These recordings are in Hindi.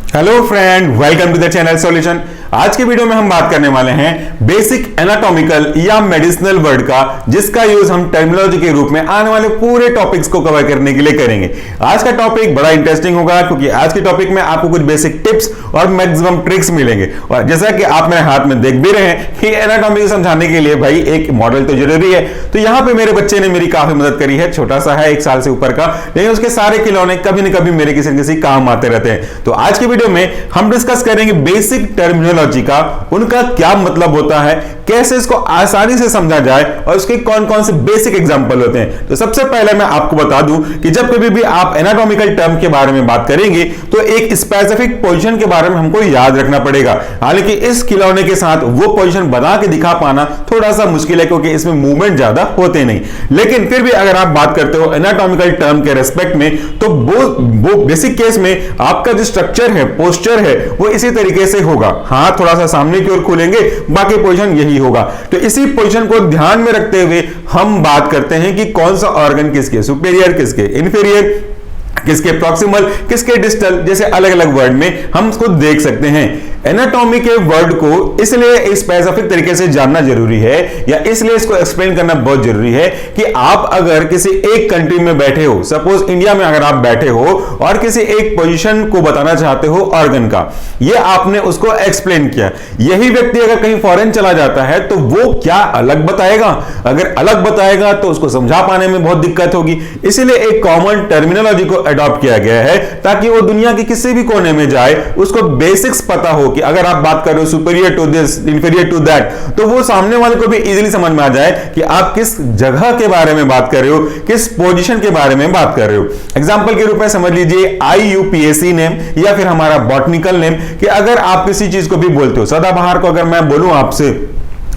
Hello friend, welcome to the channel solution. आज के वीडियो में हम बात करने वाले हैं बेसिक एनाटॉमिकल या मेडिसिनल वर्ड का, जिसका यूज हम टर्मिनोलॉजी के रूप में आने वाले पूरे टॉपिक्स को कवर करने के लिए करेंगे। आज का टॉपिक बड़ा इंटरेस्टिंग होगा क्योंकि आज के टॉपिक में आपको कुछ बेसिक टिप्स और मैक्सिमम ट्रिक्स मिलेंगे। और जैसा कि आप मेरे हाथ में देख भी रहे हैं कि एनाटॉमी को समझाने के लिए भाई एक मॉडल तो जरूरी है। तो यहाँ पे मेरे बच्चे ने मेरी काफी मदद करी है। छोटा सा है, 1 साल से ऊपर का, लेकिन उसके सारे खिलौने कभी न कभी मेरे किसी न किसी काम आते रहते हैं। तो आज के वीडियो में हम डिस्कस करेंगे बेसिक टर्मिनोलॉजी का, उनका क्या मतलब होता है, कैसे इसको आसानी से समझा जाए और उसके कौन कौन से बेसिक एग्जांपल होते हैं। तो सबसे पहले मैं आपको बता दूं कि जब कभी भी आप एनाटॉमिकल टर्म के बारे में बात करेंगे तो एक स्पेसिफिक पोजीशन के बारे में हमको याद रखना पड़ेगा। हालांकि इस खिलौने के साथ वो पोजीशन बना के दिखा पाना थोड़ा सा मुश्किल है क्योंकि इसमें मूवमेंट ज्यादा होते नहीं, लेकिन फिर भी अगर आप बात करते हो एनाटॉमिकल टर्म के रेस्पेक्ट में तो वो बेसिक केस में आपका जो स्ट्रक्चर है, पोस्चर है, वो इसी तरीके से होगा। हाथ थोड़ा सा सामने की ओर खोलेंगे, बाकी पोजीशन यही होगा। तो इसी पोजीशन को ध्यान में रखते हुए हम बात करते हैं कि कौन सा ऑर्गन किसके सुपेरियर, किसके इंफीरियर, किसके प्रॉक्सिमल, किसके डिस्टल, जैसे अलग अलग वर्ड में हम उसको देख सकते हैं। एनाटॉमी के वर्ड को इसलिए स्पेसिफिक तरीके से जानना जरूरी है या इसलिए इसको एक्सप्लेन करना बहुत जरूरी है कि आप अगर किसी एक कंट्री में बैठे हो, सपोज इंडिया में अगर आप बैठे हो और किसी एक पोजीशन को बताना चाहते हो ऑर्गन का, ये आपने उसको एक्सप्लेन किया। यही व्यक्ति अगर कहीं फॉरेन चला जाता है तो वो क्या अलग बताएगा? अगर अलग बताएगा तो उसको समझा पाने में बहुत दिक्कत होगी। इसीलिए एक कॉमन टर्मिनोलॉजी को अडॉप्ट किया गया है ताकि वो दुनिया के किसी भी कोने में जाए उसको बेसिक्स पता हो कि अगर आप बात कर रहे हो superior to this, inferior to that, तो वो सामने वाले को भी इजीली समझ में आ जाए कि आप किस जगह के बारे में बात कर रहे हो, किस पोजीशन के बारे में बात कर रहे हो। एग्जांपल के रूप में समझ लीजिए IUPAC नेम या फिर हमारा बॉटनिकल नेम, कि अगर आप किसी चीज को भी बोलते हो, सदाबहार को अगर मैं बोलूं आपसे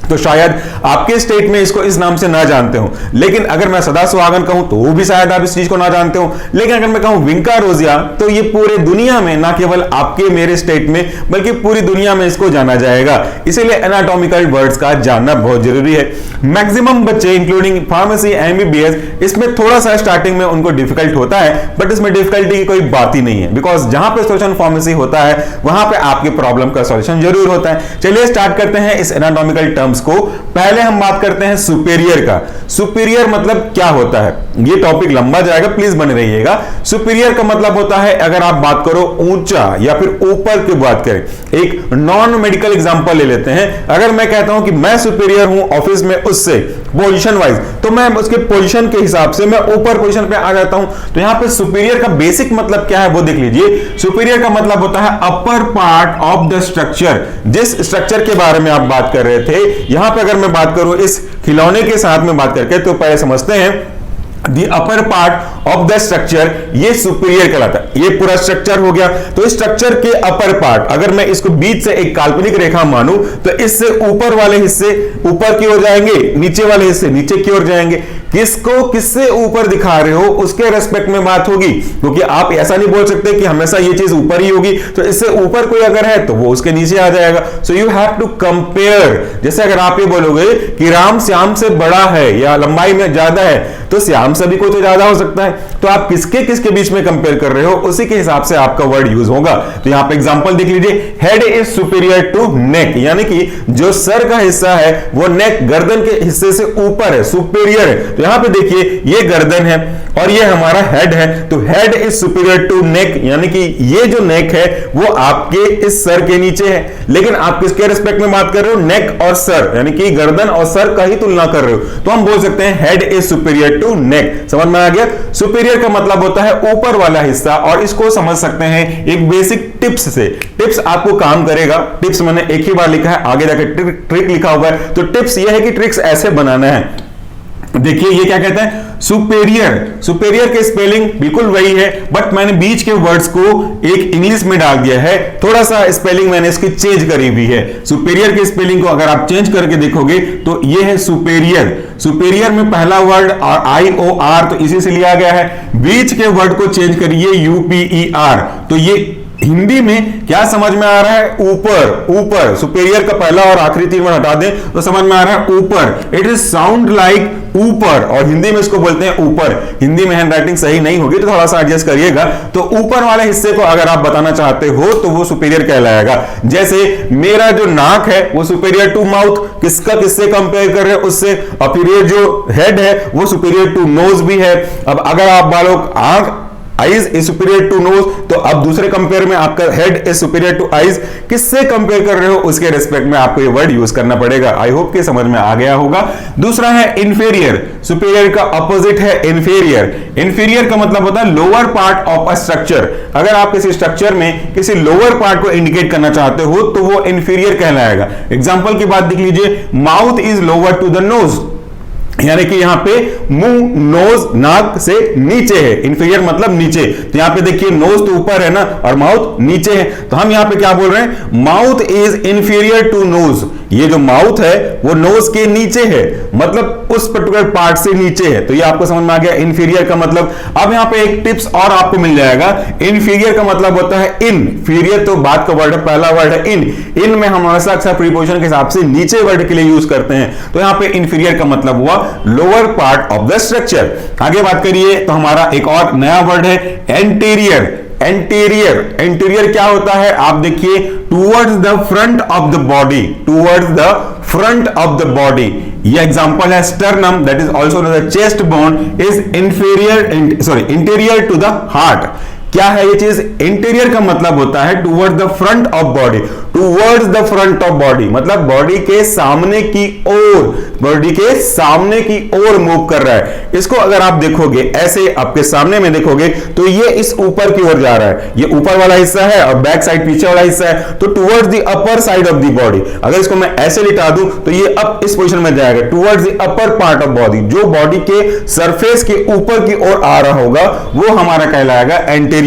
तो शायद आपके स्टेट में इसको इस नाम से ना जानते हो, लेकिन अगर मैं सदा सुहागन कहूं तो वो भी शायद आप इस चीज को ना जानते हो। लेकिन अगर मैं कहूं विंका रोजिया तो ये पूरे दुनिया में, ना केवल आपके मेरे स्टेट में बल्कि पूरी दुनिया में इसको जाना जाएगा। इसीलिए एनाटॉमिकल वर्ड्स का जानना बहुत जरूरी है। मैक्सिमम बच्चे इंक्लूडिंग फार्मेसी, MBBS, इसमें थोड़ा सा स्टार्टिंग में उनको डिफिकल्ट होता है, बट इसमें डिफिकल्टी की कोई बात ही नहीं है, बिकॉज जहां पे सोल्यूशन फार्मेसी होता है वहां पे आपके प्रॉब्लम का सॉल्यूशन जरूर होता है। चलिए स्टार्ट करते हैं इस एनाटॉमिकल टर्म्स को। पहले हम बात करते हैं सुपीरियर का। सुपीरियर मतलब क्या होता है, ये टॉपिक लंबा जाएगा, प्लीज बने रहिएगा। सुपीरियर का मतलब होता है, अगर आप बात करो ऊंचा या फिर ऊपर की बात करें, एक नॉन मेडिकल एग्जांपल ले लेते हैं। अगर मैं कहता हूं कि मैं सुपीरियर हूं ऑफिस में उससे पोजीशन वाइज, तो मैं उसके पोजीशन के हिसाब से मैं ऊपर पोजीशन पे आ जाता हूं। तो यहां पे सुपीरियर का बेसिक मतलब क्या है वो देख लीजिए। सुपीरियर का मतलब होता है upper part of the structure. जिस स्ट्रक्चर के बारे में आप बात कर रहे थे, यहां पे अगर मैं बात करूं इस खिलौने के साथ में बात करके, तो पहले समझते हैं The upper part of the structure, ये सुपीरियर कहलाता है। ये पूरा स्ट्रक्चर हो गया। तो इस स्ट्रक्चर के अपर पार्ट, अगर मैं इसको बीच से एक काल्पनिक रेखा मानूं तो इससे ऊपर वाले हिस्से ऊपर की ओर जाएंगे, नीचे वाले हिस्से नीचे की ओर जाएंगे। किसको किससे ऊपर दिखा रहे हो उसके रेस्पेक्ट में बात होगी, क्योंकि आप ऐसा नहीं बोल सकते कि हमेशा ये चीज ऊपर ही होगी, तो इससे ऊपर कोई अगर है तो वो उसके नीचे आ जाएगा। So you have to compare. जैसे अगर आप ये बोलोगे कि राम श्याम से बड़ा है या लंबाई में ज्यादा है, तो श्याम सभी को तो ज्यादा हो सकता है, तो आप किसके किसके बीच में कंपेयर कर रहे हो उसी के हिसाब से आपका वर्ड यूज होगा। तो यहां पे एग्जांपल देख लीजिए, head is superior to neck, यानी कि जो सर का हिस्सा है वो नेक, गर्दन के हिस्से से ऊपर है, सुपीरियर है। तो यहां पे देखिए ये गर्दन है और ये हमारा हेड है, तो head is superior to neck, यानी कि ये जो नेक है वो आपके इस सर के नीचे है। लेकिन आप किसके रिस्पेक्ट में बात कर रहे हो? नेक और सर, यानी कि गर्दन और सर का ही तुलना कर रहे हो, तो हम बोल सकते हैं head is superior to neck. समझ में आ गया? सुपीरियर का मतलब होता है ऊपर वाला हिस्सा, और इसको समझ सकते हैं एक बेसिक टिप्स से। टिप्स आपको काम करेगा। टिप्स मैंने एक ही बार लिखा है, आगे जाकर ट्रिक लिखा हुआ है। तो टिप्स ये है कि ट्रिक्स ऐसे बनाना है। देखिए ये क्या कहता है, सुपेरियर। सुपेरियर के स्पेलिंग बिल्कुल वही है, बट मैंने बीच के वर्ड्स को एक इंग्लिश में डाल दिया है। थोड़ा सा स्पेलिंग मैंने इसकी चेंज करी हुई है। सुपेरियर के स्पेलिंग को अगर आप चेंज करके देखोगे तो ये है सुपेरियर। सुपेरियर में पहला वर्ड और IOR तो इसी से लिया गया है। बीच के वर्ड को चेंज करिए UPER, तो ये हिंदी में क्या समझ में आ रहा है? ऊपर, ऊपर। सुपेरियर का पहला और आखिरी तीन वर्ड हटा दें तो समझ में आ रहा है ऊपर। इट इज साउंड लाइक ऊपर, और हिंदी में इसको बोलते हैं ऊपर। हिंदी में हैंडराइटिंग सही नहीं होगी तो थोड़ा सा एडजस्ट करिएगा। तो ऊपर वाले हिस्से को अगर आप बताना चाहते हो तो वो सुपेरियर कहलाएगा। जैसे मेरा जो नाक है वो सुपेरियर टू माउथ, किसका किससे कंपेयर कर रहे हैं? उससे। और फिर ये जो हेड है वो सुपेरियर टू नोज भी है। अब अगर आप बालों आंख, eyes is superior to nose, तो अब दूसरे कंपेयर में आपका head is superior to eyes. किससे कंपेयर कर रहे हो उसके रिस्पेक्ट में आपको ये वर्ड यूज करना पड़ेगा। आई होप कि समझ में आ गया होगा। दूसरा है इंफीरियर। सुपीरियर का अपोजिट है इंफीरियर। इंफीरियर का मतलब होता है lower part of a structure. अगर आप किसी स्ट्रक्चर में किसी लोअर पार्ट को इंडिकेट करना चाहते हो तो वो इंफीरियर कहलाएगा। एग्जांपल की बात देख लीजिए, mouth is lower to the nose, यानी कि यहां पे मुंह, नोज, नाक से नीचे है। इंफीरियर मतलब नीचे। तो यहां पे देखिए नोज तो ऊपर है ना और माउथ नीचे है, तो हम यहां पे क्या बोल रहे हैं? Mouth is inferior to nose. ये जो माउथ है वो नोज के नीचे है, मतलब उस पर्टिकुलर पार्ट से नीचे है। तो ये आपको समझ में आ गया इंफीरियर का मतलब। अब यहां पे एक टिप्स और आपको मिल जाएगा। इंफीरियर का मतलब होता है इनफीरियर, तो बात का वर्ड है, पहला वर्ड है इन। इन में हम हमेशा अक्सर प्रीपोजिशन के हिसाब से नीचे वर्ड के लिए यूज करते हैं। तो यहां पे इंफीरियर का मतलब हुआ lower part of the structure. आगे बात करिए तो हमारा एक और नया वर्ड है एंटीरियर। एंटीरियर, एंटीरियर क्या होता है? आप देखिए, towards the front of the body, towards the front of the body. ये एग्जांपल है sternum, that is also known as chest bone, is interior to the heart. क्या है ये चीज? इंटीरियर का मतलब होता है towards the front of body, towards the front of body मतलब बॉडी के सामने की ओर, बॉडी के सामने की ओर मूव कर रहा है। इसको अगर आप देखोगे ऐसे आपके सामने में देखोगे तो ये इस ऊपर की ओर जा रहा है। ये ऊपर वाला हिस्सा है और बैक साइड पीछे वाला हिस्सा है, तो towards the upper side of the body. अगर इसको मैं ऐसे लिटा दूं तो ये अप इस पोजीशन में जाएगा, towards the upper part of body. जो बॉडी के सरफेस के ऊपर की ओर आ रहा होगा वो हमारा कहलाएगा एंटीरियर।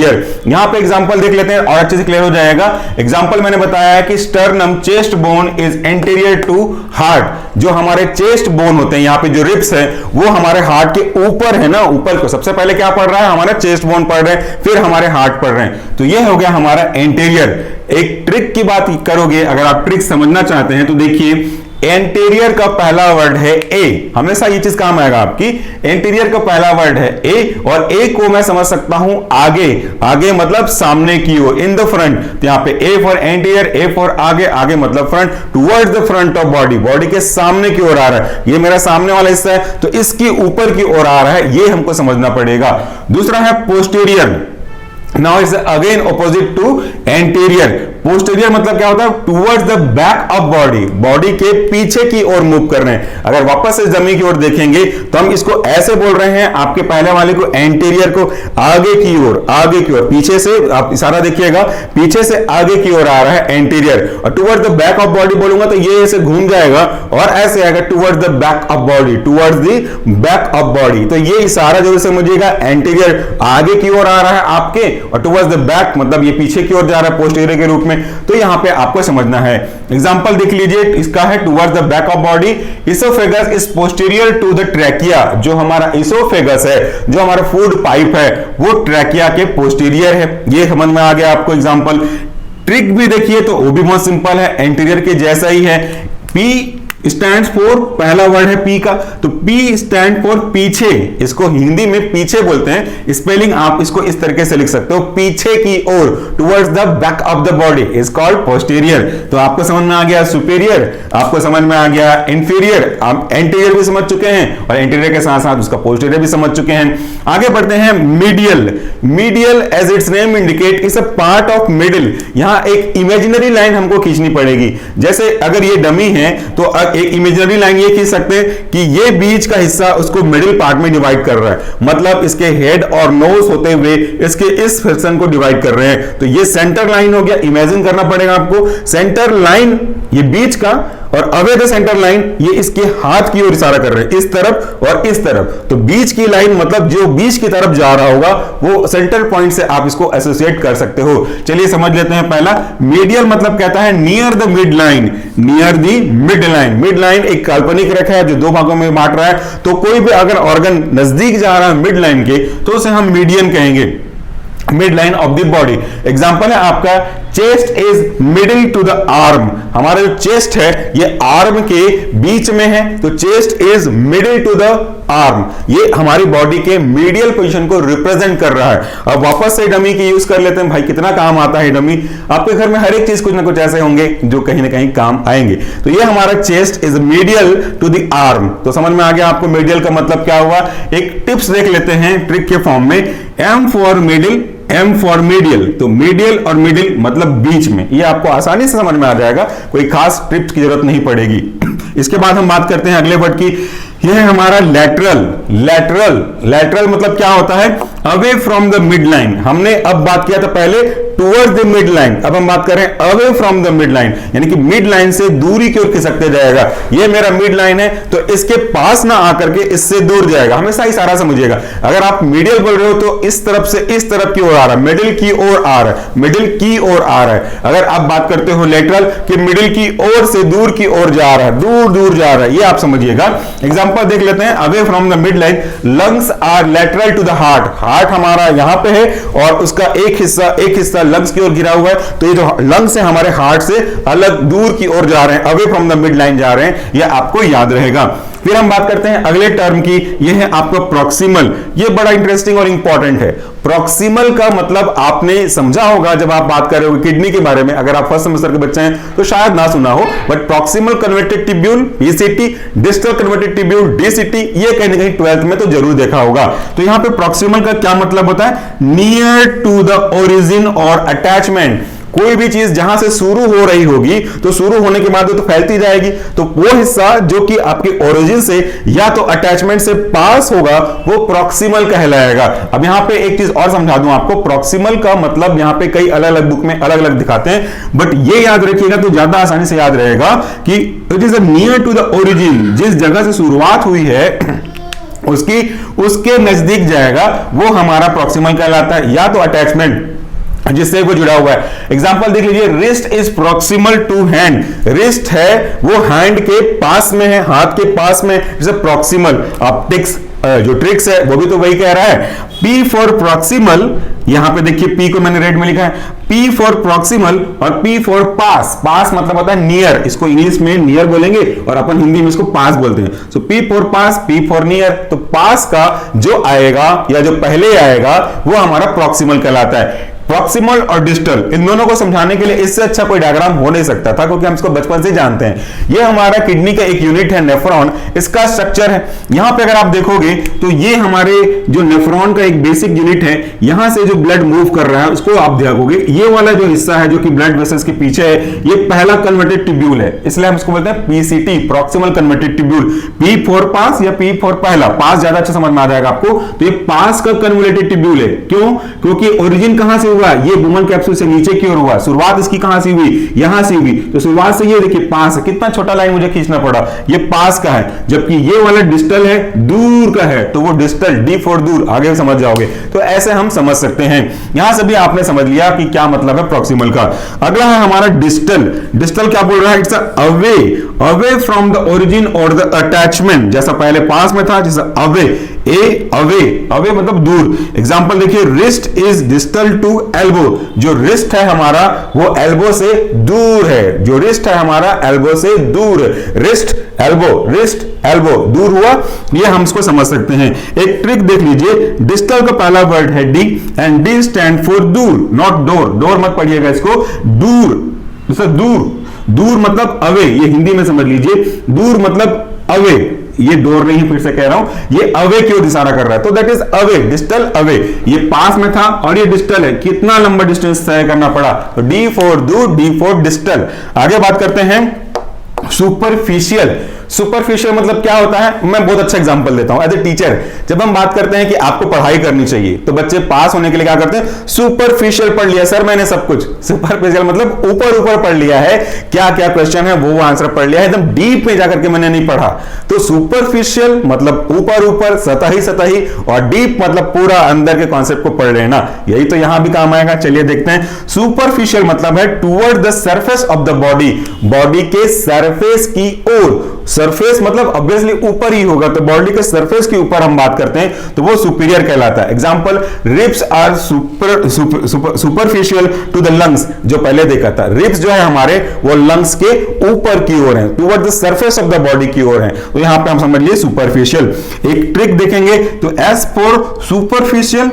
यहां पे एग्जांपल देख लेते हैं और अच्छे से क्लियर हो जाएगा। एग्जांपल मैंने बताया है कि sternum chest bone is anterior to heart. जो हमारे चेस्ट बोन होते हैं, यहाँ पे जो रिब्स है वो हमारे हार्ट के ऊपर है ना, ऊपर को। सबसे पहले क्या पढ़ रहा है? हमारा चेस्ट बोन पढ़ रहे हैं, फिर हमारे हार्ट पढ़ रहे हैं। तो ये हो गया हमारा एंटीरियर। एक ट्रिक की बात करोगे, अगर आप ट्रिक समझना चाहते हैं तो देखिए, एंटीरियर का पहला वर्ड है ए। हमेशा ये चीज काम आएगा आपकी। एंटीरियर का पहला वर्ड है ए, और ए को मैं समझ सकता हूं आगे। आगे मतलब सामने की ओर, इन द फ्रंट। तो यहां पे A for anterior, A for आगे, आगे मतलब front, towards the front of body, body के सामने की ओर आ रहा है। ये मेरा सामने वाला हिस्सा है तो इसके ऊपर की ओर आ रहा है, ये हमको समझना पड़ेगा। दूसरा है posterior. Now it's again opposite to anterior. Posterior मतलब क्या होता है? Towards the back of body, body के पीछे की ओर मूव कर रहे हैं। अगर वापस से जमीन की ओर देखेंगे तो हम इसको ऐसे बोल रहे हैं, आपके पहले वाले को एंटीरियर को आगे की ओर, आगे की ओर, पीछे से आप इशारा देखिएगा, पीछे से आगे की ओर आ रहा है एंटीरियर। और towards the back of body बोलूंगा तो ये ऐसे घूम जाएगा और ऐसे आएगा towards the back of body, towards the back of body. तो ये इशारा जो समझिएगा, एंटीरियर आगे की ओर आ रहा है आपके, और टुवर्ड्स द बैक मतलब ये पीछे की ओर जा रहा है पोस्टीरियर के रूप में। तो यहां पे आपको समझना है। एग्जांपल देख लीजिए, इसका है towards the back of body. Oesophagus is posterior to the trachea. जो हमारा इसोफेगस है, जो हमारा फूड पाइप है, वो ट्रैकिया के पोस्टीरियर है। ये समझ में आ गया आपको एग्जांपल। ट्रिक भी देखिए तो वो भी बहुत सिंपल है, एंटीरियर के जैसा ही है। पी स्टैंड फॉर, पहला वर्ड है पी का, तो पी स्टैंड फॉर पीछे। इसको हिंदी में पीछे बोलते हैं। स्पेलिंग आप इसको इस तरीके से लिख सकते हो, पीछे की ओर, towards the back of the body is called posterior. तो आपको समझ में आ गया सुपीरियर, आपको समझ में आ गया इंफीरियर, आप एंटीरियर भी समझ चुके हैं और एंटीरियर के साथ साथ उसका पोस्टीरियर भी समझ चुके हैं। आगे बढ़ते हैं medial. Medial as its name indicate is a part of middle. यहां एक इमेजिनरी लाइन हमको खींचनी पड़ेगी। जैसे अगर ये डमी है तो एक इमेजिनरी लाइन ये खींच सकते हैं कि ये बीच का हिस्सा उसको मिडिल पार्ट में डिवाइड कर रहा है, मतलब इसके हेड और नोज होते हुए इसके इस सेक्शन को डिवाइड कर रहे हैं। तो ये सेंटर लाइन हो गया। इमेजिन करना पड़ेगा आपको, सेंटर लाइन ये बीच का, और अवे द सेंटर लाइन ये इसके हाथ की ओर इशारा कर रहे हैं, इस तरफ और इस तरफ। तो बीच की लाइन मतलब जो बीच की तरफ जा रहा होगा वो सेंटर पॉइंट से आप इसको एसोसिएट कर सकते हो। चलिए समझ लेते हैं। पहला मीडियल मतलब कहता है near the mid line, near the mid line. Mid line एक काल्पनिक रेखा है जो दो भागों में बांट रहा है। तो कोई भी अगर ऑर्गन नजदीक जा रहा है मिड लाइन के तो उसे हम मीडियन कहेंगे। Mid line of the body. Example है आपका chest is middle to the arm. हमारा जो चेस्ट है ये आर्म के बीच में है, तो chest is middle to the arm, ये हमारी बॉडी के मीडियल पोजीशन को रिप्रेजेंट कर रहा है। अब वापस से डमी की यूज कर लेते हैं। भाई कितना काम आता है डमी, आपके घर में हर एक चीज कुछ ना कुछ ऐसे होंगे जो कहीं ना कहीं काम आएंगे। तो ये हमारा chest is medial to the arm, तो समझ में आ गया आपको मीडियल का मतलब क्या हुआ। एक टिप्स देख लेते हैं ट्रिक के फॉर्म में। M for middle, M for medial, तो मीडियल और मिडिल मतलब बीच में, ये आपको आसानी से समझ में आ जाएगा, कोई खास टिप्स की जरूरत नहीं पड़ेगी। इसके बाद हम बात करते हैं अगले वर्ड की। यह है हमारा लैटरल। लैटरल, लैटरल मतलब क्या होता है, away from the mid line. हमने अब बात किया था पहले टुवर्ड्स द मिड लाइन, अब हम बात करें away from the mid line, यानी कि मिड लाइन से दूरी की ओर खिसकते जाएगा। ये मेरा मिड लाइन है तो इसके पास ना आकर के इससे दूर जाएगा, हमेशा इशारा समझिएगा। अगर आप मिडिल बोल रहे हो तो इस तरफ से इस तरफ की ओर आ रहा है, मिडिल की ओर आ रहा है, मिडिल की ओर आ रहा है। अगर आप बात करते हो लेटरल कि मिडिल की ओर से दूर की ओर जा रहा है, दूर दूर जा रहा है, ये आप समझिएगा। एग्जांपल देख लेते हैं। Away from the mid line, lungs are lateral to the heart. Heart हमारा यहां पे है और उसका एक हिस्सा लंग्स की ओर गिरा हुआ है, तो ये जो लंग्स है हमारे हार्ट से अलग दूर की ओर जा रहे हैं, away from the mid line जा रहे हैं, ये आपको याद रहेगा। फिर हम बात करते हैं अगले टर्म की, ये है आपका प्रॉक्सिमल। ये बड़ा इंटरेस्टिंग और इंपॉर्टेंट है। प्रॉक्सिमल का मतलब आपने समझा होगा जब आप बात कर रहे हो किडनी के बारे में, अगर आप फर्स्ट सेमेस्टर के बच्चे हैं तो शायद ना सुना हो, but proximal converted tubule PCT, distal converted tubule DCT, ये कहीं ना कहीं 12th में तो जरूर देखा होगा। तो यहां पे प्रॉक्सिमल का क्या मतलब होता है, नियर टू द ओरिजिन और अटैचमेंट। कोई भी चीज जहां से शुरू हो रही होगी तो शुरू होने के बाद तो फैलती जाएगी, तो वो हिस्सा जो कि आपके ओरिजिन से या तो अटैचमेंट से पास होगा वो प्रॉक्सिमल कहलाएगा। अब यहां पे एक चीज और समझा दूं आपको, प्रॉक्सिमल का मतलब यहां पे कई अलग अलग बुक में अलग अलग दिखाते हैं, बट ये याद रखिएगा तो ज्यादा आसानी से याद रहेगा कि it is near to the origin. जिस जगह से शुरुआत हुई है उसके नजदीक जाएगा वो हमारा प्रॉक्सिमल कहलाता है, या तो अटैचमेंट जिससे वो जुड़ा हुआ है। एग्जांपल देख लीजिए, wrist is proximal to hand. Wrist है वो हैंड के पास में है, हाथ के पास में, जैसे प्रॉक्सिमल। आप टिक्स जो ट्रिक्स है वो भी तो वही कह रहा है। P फॉर प्रॉक्सिमल, यहां पे देखिए P को मैंने रेड में लिखा है, P फॉर प्रॉक्सिमल और P फॉर पास। पास मतलब होता है नियर, इसको इंग्लिश में नियर बोलेंगे और अपन हिंदी में इसको पास बोलते हैं। सो P for pass, P for near, तो पास का जो आएगा या जो पहले आएगा वो हमारा प्रॉक्सिमल कहलाता है। प्रॉक्सिमल और डिस्टल, इन दोनों को समझाने के लिए इससे अच्छा कोई डायग्राम हो नहीं सकता था, क्योंकि हम इसको बचपन से जानते हैं। ये हमारा किडनी का एक यूनिट है नेफ्रॉन, इसका स्ट्रक्चर है। यहां पे अगर आप देखोगे तो ये हमारे जो नेफ्रॉन का एक बेसिक यूनिट है, यहां से जो ब्लड मूव कर रहा है उसको आप देखोगे, ये वाला जो हिस्सा है जो कि ब्लड वेसल्स के पीछे है, ये पहला कन्वर्टेड ट्यूब्यूल है, इसलिए हम इसको बोलते हैं PCT, proximal converted tubule. P for pass या P फॉर पहला, पास ज्यादा अच्छा समझ में आ जाएगा आपको। तो ये पास का कन्वर्टेड ट्यूब्यूल है। क्यों? क्योंकि ओरिजिन कहां से हुआ, ये बुमन कैप्सूल से नीचे की ओर हुआ, शुरुआत इसकी कहां से हुई, यहां से हुई, तो शुरुआत से ये देखिए पास है, कितना छोटा लाइन मुझे खींचना पड़ा, ये पास का है, जबकि ये वाला डिस्टल है, दूर का है, तो वो डिस्टल, डी फॉर दूर, आगे समझ जाओगे। तो ऐसे हम समझ सकते हैं। यहां से भी आपने समझ लिया कि क्या मतलब है प्रॉक्सिमल का। अगला है हमारा डिस्टल। डिस्टल क्या बोल रहा है, it's away, away from the origin और द अटैचमेंट। जैसा पहले पास में था, जैसा अवे, ए अवे, अवे मतलब दूर। एग्जांपल देखिए, wrist is distal to elbow. जो रिस्ट है हमारा वो एल्बो से दूर है, जो रिस्ट है हमारा एल्बो से दूर। रिस्ट एल्बो, रिस्ट एल्बो, दूर हुआ, ये हम इसको समझ सकते हैं। एक ट्रिक देख लीजिए, डिस्टल का पहला वर्ड है D, and D stand for दूर, नॉट डोर। डोर मत पढ़िएगा इसको, दूर, जैसे दूर, दूर मतलब अवे, ये हिंदी में समझ लीजिए, दूर मतलब अवे, ये डोर नहीं, फिर से कह रहा हूं, ये अवे की ओर इशारा कर रहा है, तो that is away, distal away. ये पास में था और ये डिस्टल है, कितना लंबा डिस्टेंस तय करना पड़ा, तो डी फॉर दूर, डी फॉर डिस्टल। आगे बात करते हैं सुपरफिशियल। सुपरफिशियल मतलब क्या होता है, मैं बहुत अच्छा एग्जांपल देता हूं। एज ए टीचर जब हम बात करते हैं कि आपको पढ़ाई करनी चाहिए, तो बच्चे पास होने के लिए क्या करते हैं, सुपरफिशियल पढ़ लिया सर मैंने सब कुछ। सुपरफिशियल मतलब ऊपर ऊपर पढ़ लिया है, क्या क्या क्वेश्चन है वो आंसर पढ़ लिया है, एकदम डीप में जाकर के मैंने नहीं पढ़ा। तो सुपरफिशियल मतलब ऊपर ऊपर, सतही सतही, और डीप मतलब पूरा अंदर के कॉन्सेप्ट को पढ़ लेना। यही तो यहां भी काम आएगा। चलिए देखते हैं। सुपरफिशियल मतलब है toward the surface of the body, body के सरफेस की ओर, सरफेस मतलब ऑब्वियसली ऊपर ही होगा, तो बॉडी के सरफेस के ऊपर हम बात करते हैं तो वो सुपीरियर कहलाता है। Example, ribs are superficial to the lungs, जो पहले देखा था, रिब्स जो है हमारे वो लंग्स के ऊपर की ओर हैं, toward the surface of the body की ओर हैं, तो यहां पे हम समझ लिए सुपरफिशियल। एक ट्रिक देखेंगे तो S for superficial,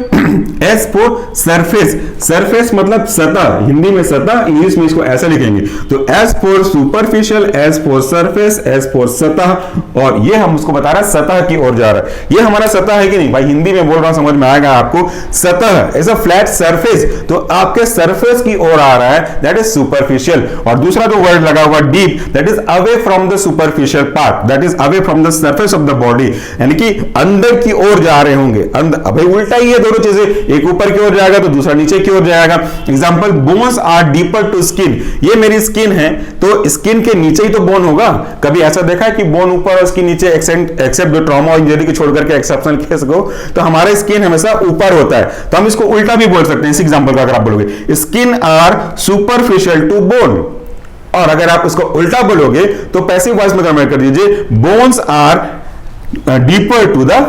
S for surface, surface मतलब सतह, हिंदी में सतह, इंग्लिश में इसको ऐसे लिखेंगे, तो S for superficial, S for surface, S for सतह, और ये हम उसको बता रहा है सतह की ओर जा रहा है। ये हमारा सतह है कि नहीं भाई, हिंदी में बोल रहा हूं, समझ में आएगा आपको। सतह एज अ फ्लैट सरफेस, तो आपके सरफेस की ओर आ रहा है, दैट इज सुपरफिशियल। और दूसरा जो वर्ड लगा हुआ deep, that is away from the superficial part, that is away from the surface of the body, यानी कि अंदर की ओर जा रहे होंगे। अबे उल्टा ही है दोनों चीजें, एक ऊपर की ओर जाएगा तो दूसरा नीचे की ओर जाएगा। Example, bones are deeper to skin, ये मेरी स्किन है तो स्किन के नीचे ही तो बोन होगा। कभी ऐसा देखा है कि बोन ऊपर और स्किन नीचे, एक्सेप्ट जो ट्रॉमा और इंजरी को छोड़कर के एक्सेप्शनल केस को, तो हमारा स्किन हमेशा ऊपर होता है। तो हम इसको उल्टा भी बोल सकते हैं इस एग्जांपल का, अगर आप बोलोगे skin are superficial to bone, और अगर आप उसको उल्टा बोलोगे तो पैसिव वॉइस में कन्वर्ट कर दीजिए, bones are deeper to the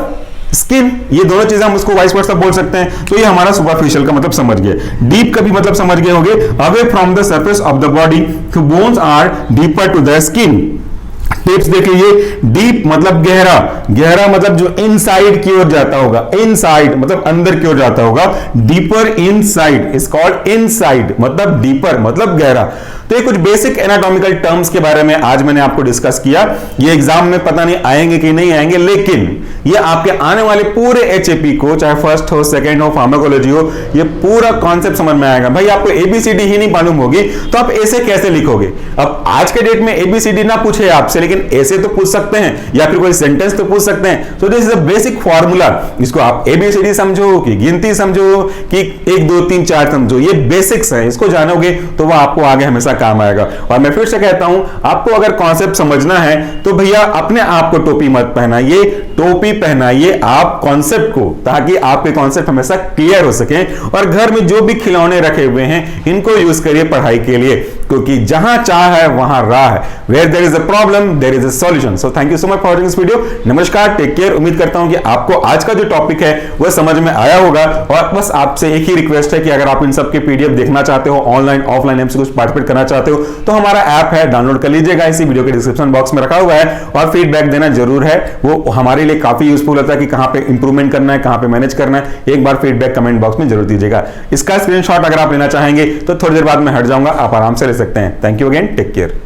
skin. ये दोनों चीजें हम उसको वाइस वर्सा बोल सकते हैं। तो ये हमारा सुपरफिशियल का मतलब समझ गए। डीप का भी मतलब समझ गए होंगे, away from the surface of the body, तो bones are deeper to the skin. Tips देखिए, डीप मतलब गहरा, गहरा मतलब जो इनसाइड की ओर जाता होगा, इनसाइड मतलब अंदर की ओर जाता होगा, deeper inside is called inside, मतलब डीपर मतलब गहरा। तो ये कुछ बेसिक एनाटॉमिकल टर्म्स के बारे में आज मैंने आपको डिस्कस किया। ये एग्जाम में पता नहीं आएंगे कि नहीं आएंगे, लेकिन ये आपके आने वाले पूरे एचएपी को, चाहे फर्स्ट हो, सेकंड हो, फार्माकोलॉजी हो, ये पूरा कॉन्सेप्ट समझ में आएगा। भाई आपको एबीसीडी ही नहीं मालूम होगी तो आप ऐसे कैसे लिखोगे? अब आज के डेट में एबीसीडी ना पूछे आपसे, लेकिन ऐसे तो पूछ सकते हैं, या फिर कोई सेंटेंस तो पूछ सकते हैं। तो this is a basic formula, इसको आप एबीसीडी समझो कि गिनती समझो कि 1 2 3 4 समझो, ये बेसिक्स है, इसको जानोगे तो वो आपको आगे हमेशा काम आएगा। और मैं फिर से कहता हूं, आपको अगर कॉन्सेप्ट समझना है तो भैया अपने आप को टोपी मत पहनाइए, टोपी पहनाइए आप कॉन्सेप्ट को, ताकि आपके कॉन्सेप्ट हमेशा क्लियर हो सके। और घर में जो भी खिलौने रखे हुए हैं इनको यूज करिए पढ़ाई के लिए, क्योंकि जहां चाह है वहां राह है। Where there is a problem there is a solution. So thank you so much for watching this video. नमस्कार, टेक केयर। उम्मीद करता हूं कि आपको आज का जो टॉपिक है वह समझ में आया होगा। और बस आपसे एक ही रिक्वेस्ट है कि अगर आप इन सब के पीडीएफ देखना चाहते हो, ऑनलाइन ऑफलाइन एम से कुछ पार्टिसिपेट करना चाहते हो, तो हमारा ऐप है, डाउनलोड कर लीजिएगा, इसी वीडियो के डिस्क्रिप्शन बॉक्स में रखा हुआ है। और फीडबैक देना जरूर है, वो हमारे लिए काफी यूजफुल होता है कि कहां पे इंप्रूवमेंट करना है, कहां पे मैनेज करना है। एक बार फीडबैक कमेंट बॉक्स में जरूर दीजिएगा। इसका स्क्रीनशॉट अगर आप लेना चाहेंगे तो थोड़ी देर बाद मैं हट जाऊंगा, आप आराम से ले सकते हैं। Thank you again, take care.